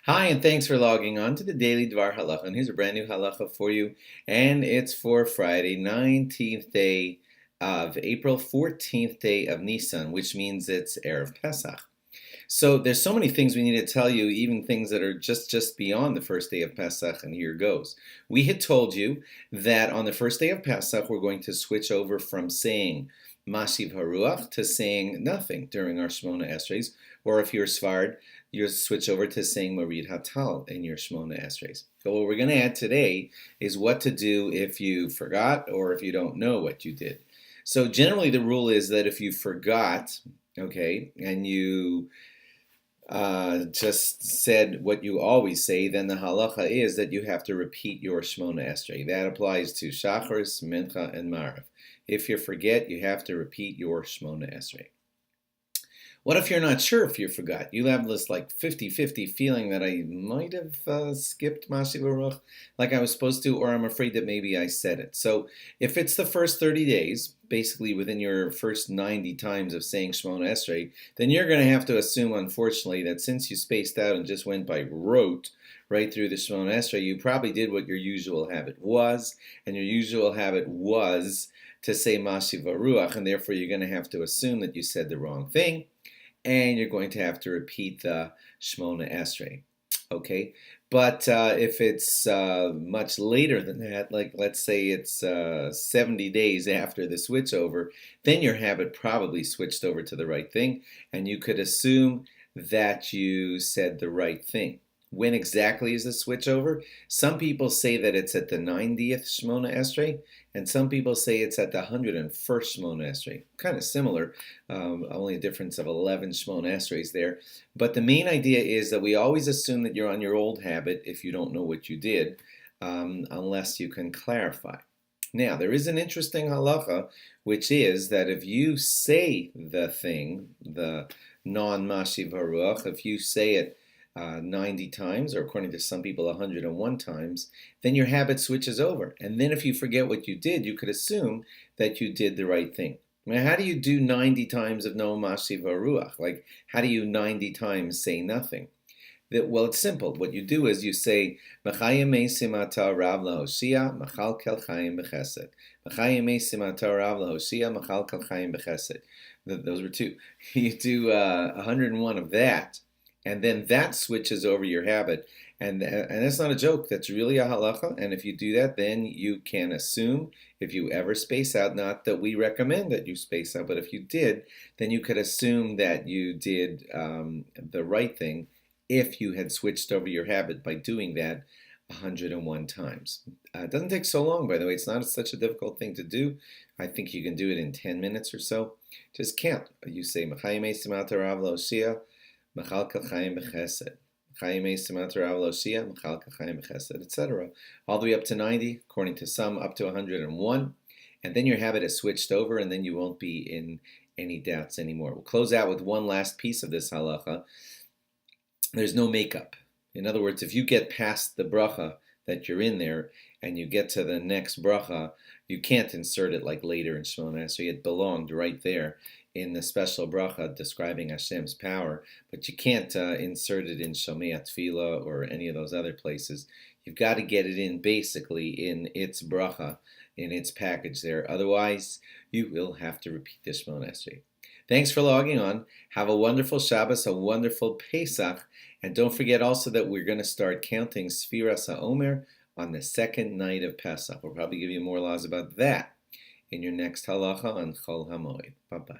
Hi, and thanks for logging on to the Daily DVAR Halacha. And here's a brand new halacha for you, and it's for Friday, 19th day of April, 14th day of Nissan, which means it's Erev Pesach. So there's so many things we need to tell you, even things that are just beyond the first day of Pesach, and here goes. We had told you that on the first day of Pesach, we're going to switch over from saying Mashiv Horuach to saying nothing during our Shmona Esrei, or if you're Sfard, you switch over to saying Morid Hatal in your Shmona Esrei. So what we're going to add today is what to do if you forgot or if you don't know what you did. So generally the rule is that if you forgot, okay, and you just said what you always say, then the halacha is that you have to repeat your Shmona Esrei. That applies to Shacharis, Mincha, and Marav. If you forget, you have to repeat your Shmona Esrei. What if you're not sure if you forgot? You have this like 50-50 feeling that I might have skipped Mashiv Horuach like I was supposed to, or I'm afraid that maybe I said it. So if it's the first 30 days, basically within your first 90 times of saying Shmona Esrei, then you're going to have to assume, unfortunately, that since you spaced out and just went by rote right through the Shmona Esrei, you probably did what your usual habit was, and your usual habit was to say Mashiv Horuach, and therefore you're going to have to assume that you said the wrong thing, and you're going to have to repeat the Shmona Esrei. Okay, but if it's much later than that, like let's say it's 70 days after the switch over, then your habit probably switched over to the right thing, and you could assume that you said the right thing. When exactly is the switch over? Some people say that it's at the 90th Shmona Esrei, and some people say it's at the 101st Shmona Esrei. Kind of similar, only a difference of 11 Shmona Esreis there. But the main idea is that we always assume that you're on your old habit if you don't know what you did, unless you can clarify. Now, there is an interesting halacha, which is that if you say the thing, the non-Mashiv Horuach, if you say it 90 times, or according to some people 101 times, then your habit switches over. And then if you forget what you did, you could assume that you did the right thing. Now, how do you do 90 times of no Mashiv Horuach? Like, how do you 90 times say nothing? Well, it's simple. What you do is you say, Mechayimei simata rav lahoshia, mechal kel chayim bechesed. Mechayimei simata rav lahoshia, mechal kel chayim bechesed. Those were two. You do 101 of that, and then that switches over your habit. And that's not a joke. That's really a halacha. And if you do that, then you can assume, if you ever space out, not that we recommend that you space out, but if you did, then you could assume that you did the right thing if you had switched over your habit by doing that 101 times. It doesn't take so long, by the way. It's not such a difficult thing to do. I think you can do it in 10 minutes or so. Just count. You say, Mechayimei simata rav lahoshia, mechal kel chayim bechesed. Mechayimei simata rav lahoshia, mechal kel chayim bechesed, etc. All the way up to 90, according to some, up to 101. And then your habit has switched over, and then you won't be in any doubts anymore. We'll close out with one last piece of this halacha. There's no makeup. In other words, if you get past the bracha that you're in there and you get to the next bracha, you can't insert it like later in Shmona Esrei. It belonged right there in the special bracha describing Hashem's power, but you can't insert it in Shomei Tefillah or any of those other places. You've got to get it in basically in its bracha, in its package there. Otherwise, you will have to repeat the Shmona Esrei. Thanks for logging on. Have a wonderful Shabbos, a wonderful Pesach, and don't forget also that we're going to start counting Sfiras HaOmer on the second night of Pesach. We'll probably give you more laws about that in your next halacha on Chol HaMoed. Bye-bye.